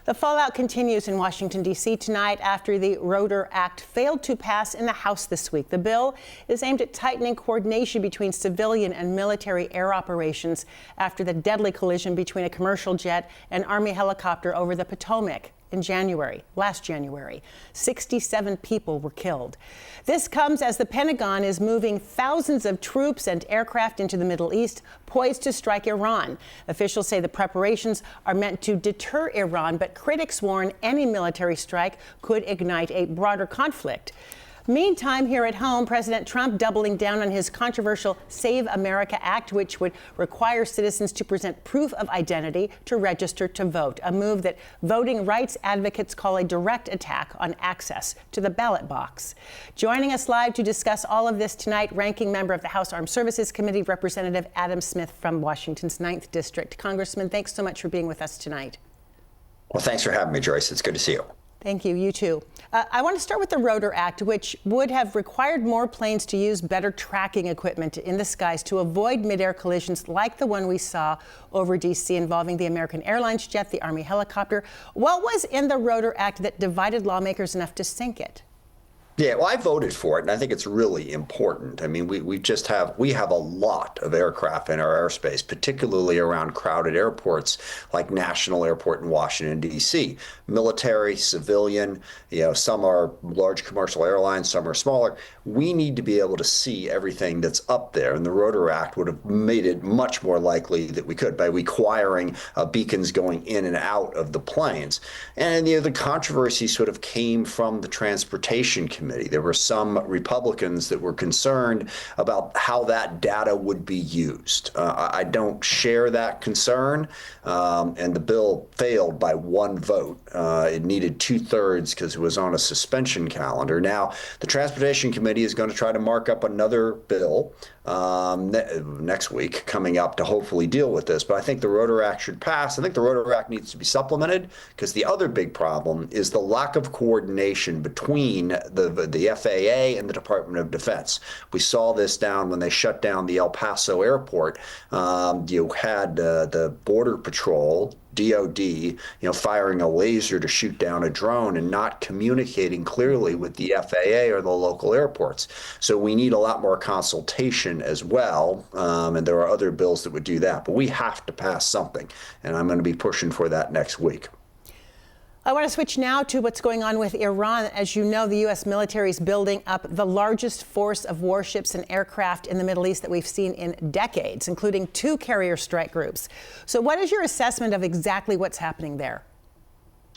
The fallout continues in Washington, D.C. tonight after the Rotor Act failed to pass in the House this week. The bill is aimed at tightening coordination between civilian and military air operations after the deadly collision between a commercial jet and Army helicopter over the Potomac in last January. 67 people were killed. This comes as the Pentagon is moving thousands of troops and aircraft into the Middle East, poised to strike Iran. Officials say the preparations are meant to deter Iran, but critics warn any military strike could ignite a broader conflict. Meantime, here at home, President Trump doubling down on his controversial Save America Act, which would require citizens to present proof of identity to register to vote, a move that voting rights advocates call a direct attack on access to the ballot box. Joining us live to discuss all of this tonight, ranking member of the House Armed Services Committee, Representative Adam Smith from Washington's 9th District. Congressman, thanks so much for being with us tonight. Well, thanks for having me, Joyce. It's good to see you. Thank you. You too. I want to start with the Rotor Act, which would have required more planes to use better tracking equipment in the skies to avoid mid-air collisions like the one we saw over D.C. involving the American Airlines jet, the Army helicopter. What was in the Rotor Act that divided lawmakers enough to sink it? Yeah, well, I voted for it, and I think it's really important. I mean, we have a lot of aircraft in our airspace, particularly around crowded airports like National Airport in Washington, D.C. Military, civilian, some are large commercial airlines, some are smaller. We need to be able to see everything that's up there, and the Rotor Act would have made it much more likely that we could by requiring beacons going in and out of the planes. And the controversy sort of came from the Transportation Committee. There were some Republicans that were concerned about how that data would be used. I don't share that concern, and the bill failed by one vote. It needed 2/3 because it was on a suspension calendar. Now, the Transportation Committee is going to try to mark up another bill next week coming up to hopefully deal with this. But I think the Rotor Act should pass. I think the Rotor Act needs to be supplemented because the other big problem is the lack of coordination between the FAA and the Department of Defense. We saw this down when they shut down the El Paso airport. You had the Border Patrol, DOD, firing a laser to shoot down a drone and not communicating clearly with the FAA or the local airports. So we need a lot more consultation as well, and there are other bills that would do that. But we have to pass something, and I'm going to be pushing for that next week. I want to switch now to what's going on with Iran. As you know, the U.S. military is building up the largest force of warships and aircraft in the Middle East that we've seen in decades, including 2 carrier strike groups. So what is your assessment of exactly what's happening there?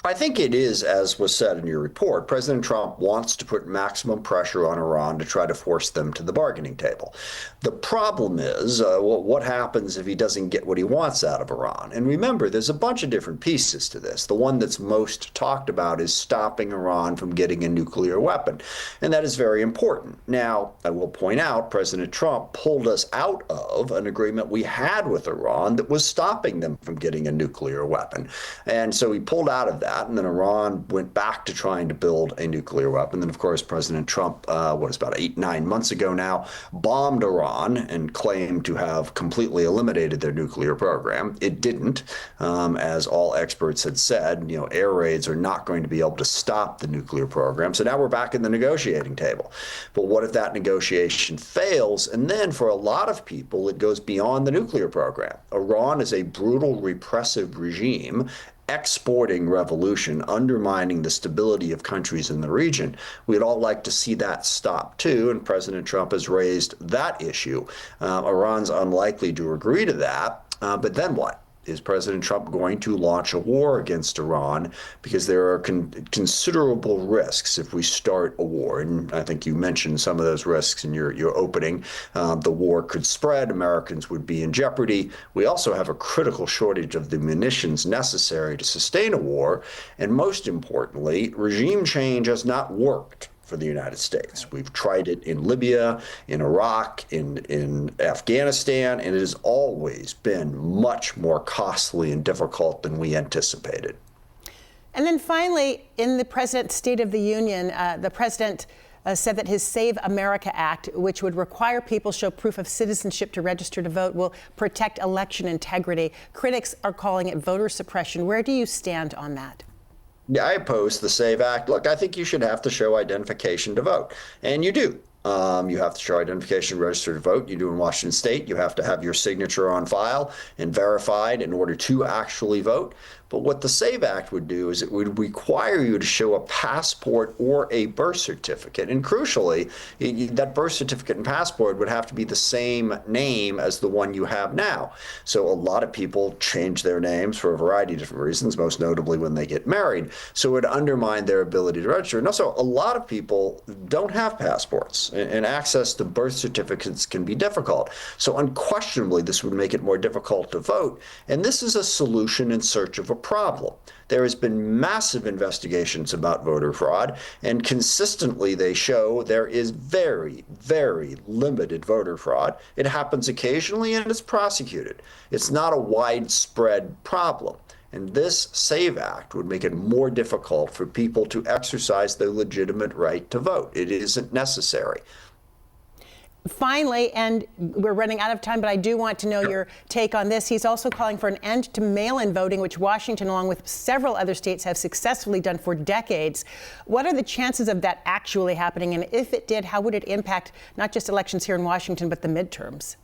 I think it is, as was said in your report, President Trump wants to put maximum pressure on Iran to try to force them to the bargaining table. The problem is, what happens if he doesn't get what he wants out of Iran? And remember, there's a bunch of different pieces to this. The one that's most talked about is stopping Iran from getting a nuclear weapon, and that is very important. Now, I will point out, President Trump pulled us out of an agreement we had with Iran that was stopping them from getting a nuclear weapon. And so he pulled out of that. And then Iran went back to trying to build a nuclear weapon. Then, of course, President Trump, about 8-9 months ago now, bombed Iran and claimed to have completely eliminated their nuclear program. It didn't. As all experts had said, air raids are not going to be able to stop the nuclear program. So now we're back in the negotiating table. But what if that negotiation fails? And then for a lot of people, it goes beyond the nuclear program. Iran is a brutal, repressive regime exporting revolution, undermining the stability of countries in the region. We'd all like to see that stop too, and President Trump has raised that issue. Iran's unlikely to agree to that, but then what? Is President Trump going to launch a war against Iran? Because there are considerable risks if we start a war. And I think you mentioned some of those risks in your opening. The war could spread. Americans would be in jeopardy. We also have a critical shortage of the munitions necessary to sustain a war. And most importantly, regime change has not worked for the United States. We've tried it in Libya, in Iraq, in Afghanistan, and it has always been much more costly and difficult than we anticipated. And then finally, in the President's State of the Union, the President said that his Save America Act, which would require people show proof of citizenship to register to vote, will protect election integrity. Critics are calling it voter suppression. Where do you stand on that? Yeah, I oppose the SAVE Act. Look, I think you should have to show identification to vote, and you do. You have to show identification registered to vote. You do in Washington State. You have to have your signature on file and verified in order to actually vote. But what the SAVE Act would do is it would require you to show a passport or a birth certificate. And crucially, that birth certificate and passport would have to be the same name as the one you have now. So a lot of people change their names for a variety of different reasons, most notably when they get married. So it would undermine their ability to register. And also, a lot of people don't have passports, and access to birth certificates can be difficult. So unquestionably, this would make it more difficult to vote. And this is a solution in search of a problem. There has been massive investigations about voter fraud, and consistently they show there is very, very limited voter fraud. It happens occasionally and it's prosecuted. It's not a widespread problem. And this SAVE Act would make it more difficult for people to exercise their legitimate right to vote. It isn't necessary. Finally, and we're running out of time, but I do want to know your take on this. He's also calling for an end to mail-in voting, which Washington, along with several other states, have successfully done for decades. What are the chances of that actually happening? And if it did, how would it impact not just elections here in Washington, but the midterms?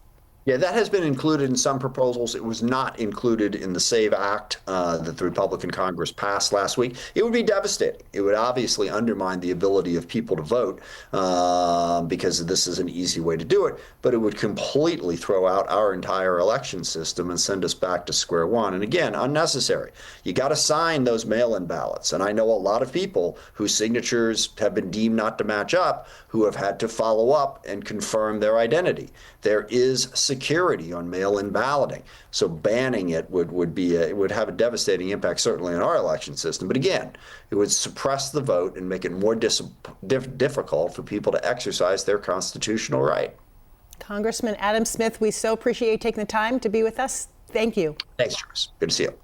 Yeah, that has been included in some proposals. It was not included in the SAVE Act that the Republican Congress passed last week. It would be devastating. It would obviously undermine the ability of people to vote because this is an easy way to do it, but it would completely throw out our entire election system and send us back to square one. And again, unnecessary. You got to sign those mail-in ballots. And I know a lot of people whose signatures have been deemed not to match up who have had to follow up and confirm their identity. There is security on mail-in balloting, so banning it would have a devastating impact, certainly on our election system. But again, it would suppress the vote and make it more difficult for people to exercise their constitutional right. Congressman Adam Smith, we so appreciate you taking the time to be with us. Thank you. Thanks, Joyce. Good to see you.